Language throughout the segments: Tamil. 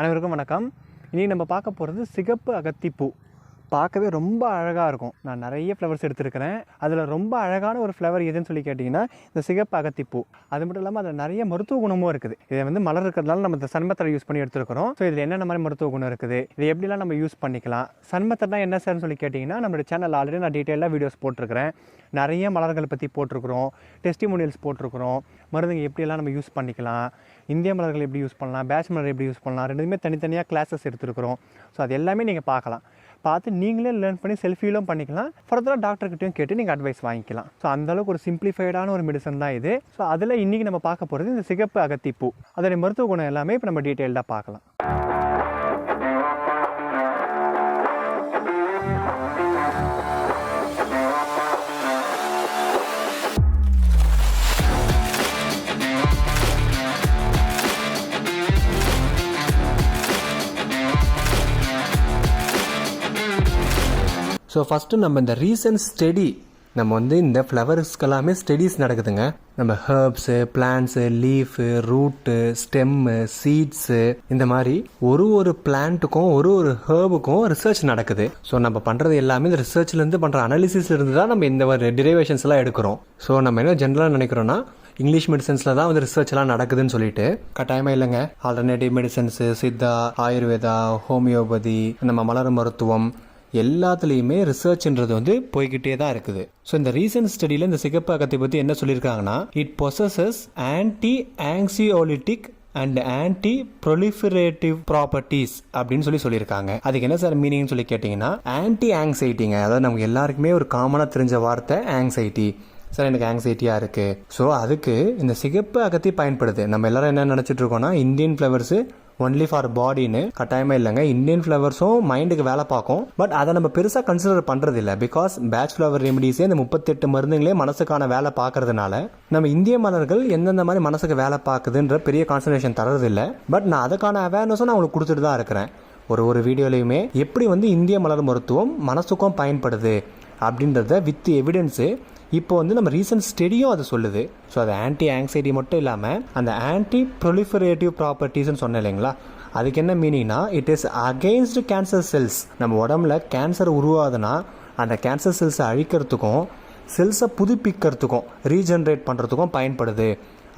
அனைவருக்கும் வணக்கம். இன்றைக்கி நம்ம பார்க்க போகிறது சிகப்பு அகத்திப்பூ. பார்க்கவே ரொம்ப அழகாக இருக்கும். நான் நிறைய ஃப்ளவர்ஸ் எடுத்துருக்கிறேன். அதில் ரொம்ப அழகான ஒரு ஃப்ளவர் எதுன்னு சொல்லி கேட்டிங்கன்னா இந்த சிகப்பு அகத்திப்பூ. அது மட்டும் இல்லாமல் அதில் நிறைய மருத்துவ குணமும் இருக்குது. இதை மலர் இருக்கிறதுனால நம்ம இந்த சன்மெத்தடை யூஸ் பண்ணி எடுத்துருக்கிறோம். ஸோ இதில் என்னென்ன மாதிரி மருத்துவ குணம் இருக்குது, இதை எப்படிலாம் நம்ம யூஸ் பண்ணிக்கலாம். சன்மெத்தட்னா என்ன சார்னு சொல்லி கேட்டிங்கன்னா, நம்மளோட சேனல் ஆல்ரெடி நான் டீட்டெயிலாக வீடியோஸ் போட்டிருக்கிறேன். நிறைய மலர்கள் பற்றி போட்டிருக்கிறோம், டெஸ்டிமோனியல்ஸ் போட்டிருக்கிறோம், மருந்துங்க எப்படியெல்லாம் நம்ம யூஸ் பண்ணிக்கலாம், இந்திய மலர்கள் எப்படி யூஸ் பண்ணலாம், பேட்ச் மலர் எப்படி யூஸ் பண்ணலாம், ரெண்டுமே தனித்தனியாக கிளாஸஸ் எடுத்துருக்கிறோம். ஸோ அது எல்லாமே நீங்கள் பார்த்து நீங்களே லேர்ன் பண்ணி செல்ஃபீலும் பண்ணிக்கலாம். ஃபர்தராக டாக்டர்கிட்டையும் கேட்டு நீங்கள் அட்வைஸ் வாங்கிக்கலாம். ஸோ அந்தளவுக்கு ஒரு சிம்பிளிஃபைடான ஒரு மெடிசன் தான் இது. ஸோ அதில் இன்றைக்கி நம்ம பார்க்க போகிறது இந்த சிகப்பு அகத்திப்பூ. அதோடைய மருத்துவ குணம் எல்லாமே இப்போ நம்ம டீட்டெயில்டாக பார்க்கலாம். ஸோ ஃபஸ்ட்டு நம்ம இந்த ரீசன்ட் ஸ்டடி இந்த ஃப்ளவர்ஸ்க்கெல்லாமே ஸ்டடீஸ் நடக்குதுங்க. நம்ம herbs, plants, leaf, root, stem, seeds, இந்த மாதிரி ஒரு பிளான்ட்டுக்கும் ஒரு ஹர்புக்கும் ரிசர்ச் நடக்குது. ஸோ நம்ம பண்ணுறது எல்லாமே இந்த ரிசர்ச்லேருந்து பண்ணுற அனாலிசிஸ்லேருந்து தான் நம்ம இந்த மாதிரி டிரைவேஷன்ஸ் எல்லாம் எடுக்கிறோம். ஸோ நம்ம என்ன ஜென்ரலாக நினைக்கிறோன்னா இங்கிலீஷ் மெடிசன்ஸில் தான் ரிசர்ச் எல்லாம் நடக்குதுன்னு சொல்லிட்டு கட்டாயமாக இல்லைங்க. Alternative medicines, Siddha, Ayurveda, homeopathy, நம்ம மலர் மருத்துவம் எல்லாத்துலேயுமே ரிசர்ச்ன்றது போய்கிட்டே தான் இருக்குது. ஸோ இந்த ரீசன்ட் ஸ்டடியில் இந்த சிகப்பு அகத்தை பற்றி என்ன சொல்லியிருக்காங்கன்னா, it possesses anti anxiolytic and anti proliferative properties அப்படின்னு சொல்லியிருக்காங்க. அதுக்கு என்ன சார் மீனிங்னு சொல்லி கேட்டிங்கன்னா, ஆன்டி ஆங்ஸைட்டிங்க. அதாவது நமக்கு எல்லாருக்குமே ஒரு காமனாக தெரிஞ்ச வார்த்தை ஆங்ஸைட்டி. சார் எனக்கு ஆங்ஸைட்டியாக இருக்குது. ஸோ அதுக்கு இந்த சிகப்பு அகத்தி பயன்படுது. நம்ம எல்லாரும் என்ன நினச்சிட்டு இருக்கோம்னா இந்தியன் ஃப்ளவர்ஸு ஒன்லி ஃபார் பாடின்னு. கட்டாயமாக இல்லைங்க. இந்தியன் ஃப்ளவர்ஸும் மைண்டுக்கு வேலை பார்க்கும். பட் அதை நம்ம பெருசாக கன்சிடர் பண்ணுறது இல்லை. பிகாஸ் பேட்ச் ஃப்ளவர் ரெமிடிஸே இந்த 38 மருந்துங்களே மனசுக்கான வேலை பார்க்கறதுனால நம்ம இந்திய மலர்கள் எந்தெந்த மாதிரி மனசுக்கு வேலை பார்க்குதுன்ற பெரிய கான்சன்ட்ரேஷன் தரதில்லை. பட் நான் அதுக்கான அவேர்னஸும் நான் உங்களுக்கு கொடுத்துட்டு தான் இருக்கிறேன். ஒரு வீடியோலையுமே எப்படி இந்திய மலர் மருத்துவம் மனசுக்கும் பயன்படுது அப்படின்றத வித் எவிடன்ஸு இப்போ நம்ம ரீசன்ட் ஸ்டடியும் அது சொல்லுது. ஸோ அது ஆன்டி ஆங்ஸைட்டி மட்டும் இல்லாமல் அந்த ஆன்டி ப்ரொலிஃபரேட்டிவ் ப்ராப்பர்ட்டிஸ்ன்னு சொன்னேன் இல்லைங்களா, அதுக்கு என்ன மீனிங்னா, it is against cancer cells. நம்ம உடம்புல கேன்சர் உருவாகுதுன்னா அந்த கேன்சர் செல்ஸை அழிக்கிறதுக்கும் செல்ஸை புதுப்பிக்கிறதுக்கும் ரீஜென்ரேட் பண்ணுறதுக்கும் பயன்படுது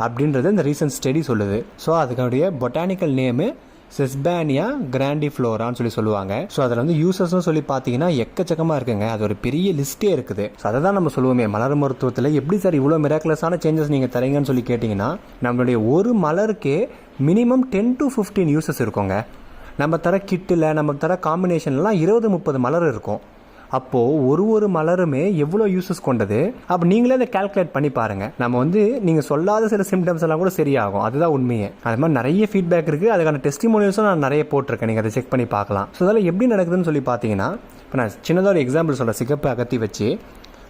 அப்படின்றது இந்த ரீசன்ட் ஸ்டடி சொல்லுது. ஸோ அதுக்குடைய பொட்டானிக்கல் நேமு செஸ்பானியா கிராண்டிஃப்ளோரான்னு சொல்லுவாங்க. ஸோ அதில் யூசர்ஸ்னு சொல்லி பார்த்தீங்கன்னா எக்கச்சக்கமாக இருக்குங்க. அது ஒரு பெரிய லிஸ்ட்டே இருக்குது. ஸோ அதை தான் நம்ம சொல்லுவோமே, மலர் மருத்துவத்தில் எப்படி சார் இவ்வளோ மிராக்குலஸான சேஞ்சஸ் நீங்கள் தரீங்கன்னு சொல்லி கேட்டிங்கன்னா, நம்மளுடைய ஒரு மலருக்கே மினிமம் 10 to 15 யூசஸ் இருக்குங்க. நம்ம தர கிட்டில் நமக்கு தர காம்பினேஷன்லாம் 20-30 மலர் இருக்கும். அப்போது ஒரு மலருமே எவ்வளோ யூசஸ் கொண்டது. அப்போ நீங்களே அதை கால்குலேட் பண்ணி பாருங்கள். நம்ம நீங்கள் சொல்லாத சில சிம்டம்ஸ் எல்லாம் கூட சரியாகும். அதுதான் உண்மையே. அது மாதிரி நிறைய ஃபீட்பேக் இருக்குது. அதுக்கான டெஸ்டிமோனியல்ஸும் நான் நிறைய போட்டிருக்கேன். நீங்கள் அதை செக் பண்ணி பார்க்கலாம். ஸோ அதெல்லாம் எப்படி நடக்குதுன்னு சொல்லி பார்த்தீங்கன்னா, இப்போ நான் சின்னதாக ஒரு எக்ஸாம்பிள் சொல்கிறேன். சிகப்பு அகத்தி வச்சு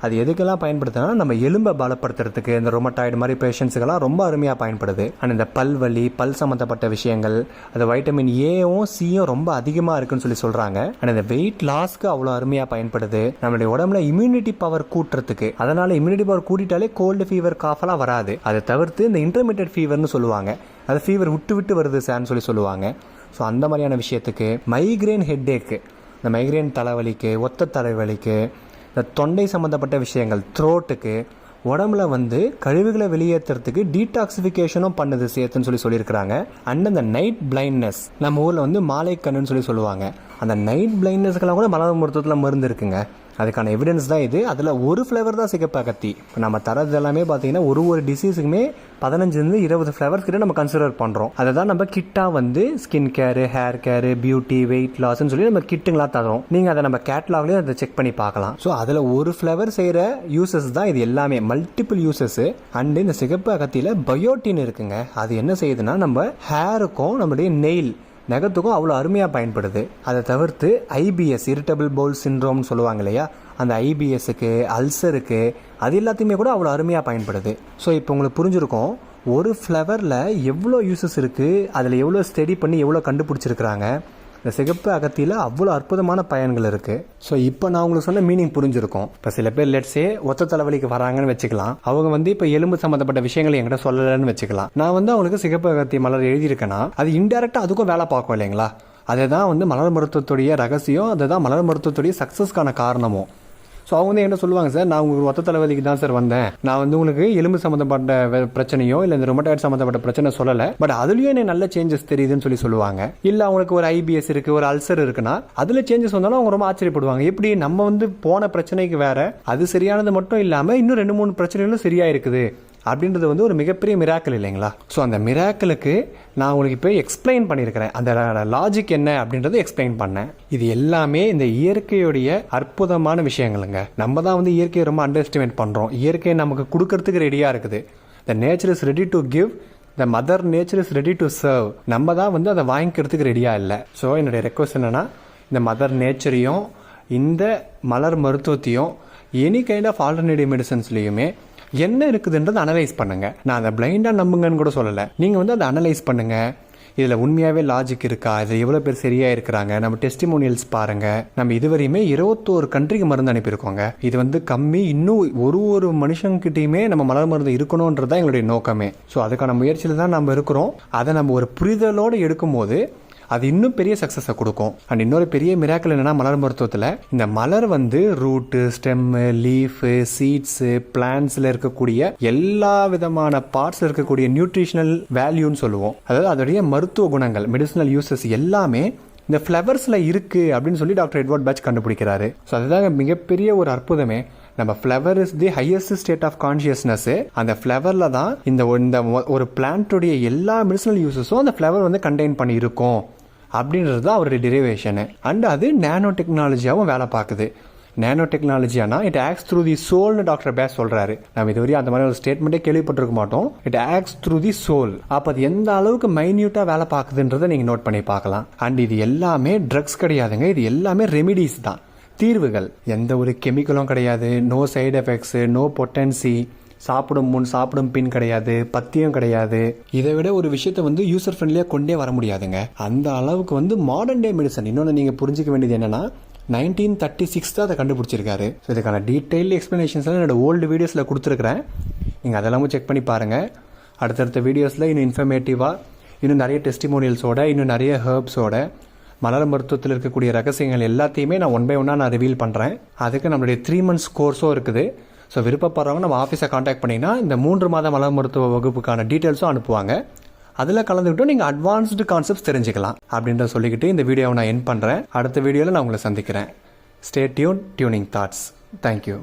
அது எதுக்கெல்லாம் பயன்படுத்தினா, நம்ம எலும்பை பலப்படுத்துறதுக்கு, இந்த ரொமட்டாய்டு மாதிரி பேஷண்ட்ஸுக்கெல்லாம் ரொம்ப அருமையாக பயன்படுது. ஆனால் இந்த பல்வலி, பல் சம்மந்தப்பட்ட விஷயங்கள், அது வைட்டமின் ஏவும் சியும் ரொம்ப அதிகமாக இருக்குன்னு சொல்கிறாங்க. ஆனால் இந்த வெயிட் லாஸ்க்கு அவ்வளோ அருமையாக பயன்படுது. நம்மளுடைய உடம்புல இம்யூனிட்டி பவர் கூட்டுறதுக்கு. அதனால் இம்யூனிட்டி பவர் கூட்டிட்டாலே கோல்டு ஃபீவர், காஃபெல்லாம் வராது. அதை தவிர்த்து இந்த இன்டர்மீடியட் ஃபீவர்னு சொல்லுவாங்க. அது ஃபீவர் விட்டு வருது சார்னு சொல்லுவாங்க. ஸோ அந்த மாதிரியான விஷயத்துக்கு, மைக்ரேன் ஹெட்டேக்கு, இந்த மைக்ரேன் தலைவலிக்கு, ஒத்த தலைவலிக்கு, இந்த தொண்டை சம்மந்தப்பட்ட விஷயங்கள், த்ரோட்டுக்கு, உடம்புல கழிவுகளை வெளியேற்றுறதுக்கு டீடாக்சிஃபிகேஷனும் பண்ணுது சேர்த்துன்னு சொல்லியிருக்கிறாங்க. அண்ட் அந்த நைட் பிளைண்ட்னஸ், நம்ம ஊரில் மாலை கண்ணுன்னு சொல்லுவாங்க. அந்த நைட் பிளைண்ட்னஸ்க்கெல்லாம் கூட மலர் மருத்துவத்தில் மருந்து இருக்குங்க. அதுக்கான எவிடன்ஸ் தான் இது. அதில் ஒரு ஃப்ளவர் தான் சிகப்பு அகத்தி. இப்போ நம்ம தரது எல்லாமே பார்த்தீங்கன்னா ஒரு டிசீஸுக்குமே 15-20 ஃப்ளவர்ஸ் கிட்ட நம்ம கன்சிடர் பண்ணுறோம். அதை தான் நம்ம கிட்டாக skin care, hair care, beauty, wait லாஸ்ன்னு சொல்லி நம்ம கிட்டுங்களா தரோம். நீங்கள் அதை நம்ம கேட்லாக்லேயும் அதை செக் பண்ணி பார்க்கலாம். ஸோ அதில் ஒரு ஃப்ளவர் செய்கிற யூசஸ் தான் இது எல்லாமே, மல்டிபிள் யூசஸ். அண்டு இந்த சிகப்பு அகத்தியில் பயோட்டின் இருக்குங்க. அது என்ன செய்யுதுன்னா, நம்ம ஹேருக்கும் நம்மளுடைய நெயில் நகத்துக்கும் அவ்வளோ அருமையாக பயன்படுது. அதை தவிர்த்து ஐபிஎஸ், இரிட்டபிள் பவுல் சிண்ட்ரோம்னு சொல்லுவாங்க இல்லையா, அந்த ஐபிஎஸ்க்கு, அல்சருக்கு, அது எல்லாத்தையுமே கூட அவ்வளோ அருமையாக பயன்படுது. ஸோ இப்போ உங்களுக்கு புரிஞ்சிருக்கும் ஒரு ஃப்ளவரில் எவ்வளோ யூசஸ் இருக்குது, அதில் எவ்வளோ ஸ்டடி பண்ணி எவ்வளோ கண்டுபிடிச்சிருக்கிறாங்க. இந்த சிகப்பு அகத்தியில் அவ்வளோ அற்புதமான பயன்கள் இருக்குது. ஸோ இப்போ நான் உங்களுக்கு சொன்ன மீனிங் புரிஞ்சிருக்கும். இப்போ சில பேர் லெட்ஸே ஒத்த தலைவலிக்கு வராங்கன்னு வச்சுக்கலாம். அவங்க வந்து இப்போ எலும்பு சம்மந்தப்பட்ட விஷயங்கள் என்கிட்ட சொல்லலைன்னு வச்சுக்கலாம். நான் வந்து அவங்களுக்கு சிகப்பு அகத்தி மலர் எழுதியிருக்கேன்னா அது இன்டெரக்டாக அதுக்கும் வேலை பார்க்கும் இல்லைங்களா? அதை தான் வந்து மலர் மருத்துவத்துடைய ரகசியம், அதை தான் மலர் மருத்துவத்துடைய சக்ஸஸ்க்கான காரணமும். ஸோ அவங்க வந்து என்ன சொல்லுவாங்க, சார் நான் உங்களுக்கு ஒத்த தலைவலிக்கு தான் சார் வந்தேன், நான் வந்து உங்களுக்கு எலும்பு சம்மந்தப்பட்ட பிரச்சனையோ இல்லை இந்த ரொமட்டாய்டு சம்மந்தப்பட்ட பிரச்சனை சொல்லலை, பட் அதுலேயும் எனக்கு நல்ல சேஞ்சஸ் தெரியுதுன்னு சொல்லுவாங்க. இல்லை அவங்களுக்கு ஒரு ஐபிஎஸ் இருக்குது, ஒரு அல்சர் இருக்குன்னா அதில் சேஞ்சஸ் வந்தாலும் அவங்க ரொம்ப ஆச்சரியப்படுவாங்க. எப்படி நம்ம வந்து போன பிரச்சனைக்கு வேற அது சரியானது மட்டும் இல்லாமல் இன்னும் 2-3 பிரச்சனைகளும் சரியாக இருக்குது அப்படின்றது வந்து ஒரு மிகப்பெரிய மிராக்கிள் இல்லைங்களா? ஸோ அந்த மிராக்கிளுக்கு நான் உங்களுக்கு இப்போ எக்ஸ்பிளைன் பண்ணியிருக்கிறேன். அந்த லாஜிக் என்ன அப்படின்றத எக்ஸ்பிளைன் பண்ணேன். இது எல்லாமே இந்த இயற்கையுடைய அற்புதமான விஷயங்களுங்க. நம்ம தான் வந்து இயற்கையை ரொம்ப அண்டர் எஸ்டிமேட் பண்ணுறோம். இயற்கையை நமக்கு கொடுக்கறதுக்கு ரெடியாக இருக்குது. The nature is ready to give, the mother nature is ready to serve. நம்ம தான் வந்து அதை வாங்கிக்கிறதுக்கு ரெடியாக இல்லை. ஸோ என்னுடைய ரெக்வஸ்ட் என்னென்னா, இந்த மதர் நேச்சரையும் இந்த மலர் மருத்துவத்தையும் எனி கைண்ட் ஆஃப் ஆல்டர்னேட்டிவ் மெடிசன்ஸ்லையுமே என்ன இருக்குதுன்றதை அனலைஸ் பண்ணுங்க. நான் அதை பிளைண்டாக நம்புங்கன்னு கூட சொல்லலை. நீங்கள் வந்து அதை அனலைஸ் பண்ணுங்க. இதில் உண்மையாகவே லாஜிக் இருக்கா, இதில் எவ்வளோ பேர் சரியாக இருக்கிறாங்க, நம்ம டெஸ்டிமோனியல்ஸ் பாருங்கள். நம்ம இதுவரையுமே 21 கண்ட்ரிக்கு மருந்து அனுப்பியிருக்கோங்க. இது வந்து கம்மி. இன்னும் ஒரு மனுஷங்கிட்டையுமே நம்ம மலர் மருந்து இருக்கணுன்றது தான் எங்களுடைய நோக்கமே. ஸோ அதுக்கான முயற்சியில் தான் நம்ம இருக்கிறோம். அதை நம்ம ஒரு புரிதலோடு எடுக்கும்போது அது இன்னும் பெரிய சக்ஸஸை கொடுக்கும். அண்ட் இன்னொரு பெரிய மிராக்கிள் என்னன்னா, மலர் மருத்துவத்தில் இந்த மலர் வந்து ரூட்டு, ஸ்டெம்மு, லீஃபு, சீட்ஸு, பிளான்ஸில் இருக்கக்கூடிய எல்லா விதமான பார்ட்ஸில் இருக்கக்கூடிய நியூட்ரிஷனல் வேல்யூன்னு சொல்லுவோம். அதாவது அதோடைய மருத்துவ குணங்கள், மெடிசினல் யூசஸ் எல்லாமே இந்த ஃப்ளவர்ஸில் இருக்குது அப்படின்னு சொல்லி டாக்டர் எட்வர்ட் பேட்ச் கண்டுபிடிக்கிறாரு. ஸோ அதுதான் மிகப்பெரிய ஒரு அற்புதமே. நம்ம flower is the highest state of consciousness. அந்த ஃப்ளவரில் தான் இந்த ஒரு பிளான்ட்டுடைய எல்லா மெடிசினல் யூசஸும் அந்த ஃப்ளவர் வந்து கண்டெயின் பண்ணி இருக்கும் அப்படின்றது தான் அவருடைய டெரிவேஷனு. அண்ட் அது நேனோ டெக்னாலஜியாகவும் வேலை பார்க்குது. நேனோ டெக்னாலஜியானா இட் ஆக்ஸ் த்ரூ தி சோல்னு டாக்டர் பேஸ் சொல்கிறாரு. நம்ம இதுவரையும் அந்த மாதிரி ஒரு ஸ்டேட்மெண்ட்டே கேள்விப்பட்டிருக்க மாட்டோம். It acts through the soul. அப்போ அது எந்த அளவுக்கு மைன்யூட்டாக வேலை பார்க்குதுன்றதை நீங்கள் நோட் பண்ணி பார்க்கலாம். அண்ட் இது எல்லாமே ட்ரக்ஸ் கிடையாதுங்க. இது எல்லாமே ரெமிடிஸ் தான், தீர்வுகள். எந்த ஒரு கெமிக்கலும் கிடையாது, no side effects, no potency, சாப்பிடும் பின் கிடையாது, பத்தியம் கிடையாது. இதை விட ஒரு விஷயத்தை வந்து யூசர் ஃப்ரெண்ட்லியாக கொண்டே வர முடியாதுங்க. அந்த அளவுக்கு வந்து மாடர்ன் டே மெடிசன். இன்னொன்று நீங்கள் புரிஞ்சிக்க வேண்டியது என்னன்னா, 1936 தான் அதை கண்டுபிடிச்சிருக்காரு. ஸோ இதுக்கான டீட்டெயில் எக்ஸ்ப்ளனேஷன்ஸ்லாம் என்னோட ஓல்டு வீடியோஸில் கொடுத்துருக்குறேன். நீங்கள் அதெல்லாமும் செக் பண்ணி பாருங்கள். அடுத்தடுத்த வீடியோஸில் இன்னும் இன்ஃபர்மேட்டிவாக, இன்னும் நிறைய டெஸ்டிமோனியல்ஸோட, இன்னும் நிறைய ஹெர்ப்ஸோட, மலர் மருத்துவத்தில் இருக்கக்கூடிய ரகசியங்கள் எல்லாத்தையுமே நான் 1 by 1 நான் ரிவீல் பண்ணுறேன். அதுக்கு நம்மளுடைய 3 months கோர்ஸும் இருக்குது. ஸோ விருப்பப்படுறவங்க நம்ம ஆஃபீஸை காண்டாக்ட் பண்ணிங்கன்னா இந்த 3 மாத மலர் மருத்துவ வகுப்புக்கான டீட்டெயில்ஸும் அனுப்புவாங்க. அதில் கலந்துக்கிட்டும் நீங்கள் அட்வான்ஸ்டு கான்செப்ட்ஸ் தெரிஞ்சுக்கலாம் அப்படின்ற சொல்லிக்கிட்டு இந்த வீடியோவை நான் எண்ட் பண்ணுறேன். அடுத்த வீடியோவில் நான் உங்களை சந்திக்கிறேன். Stay tune, tuning thoughts. Thank you.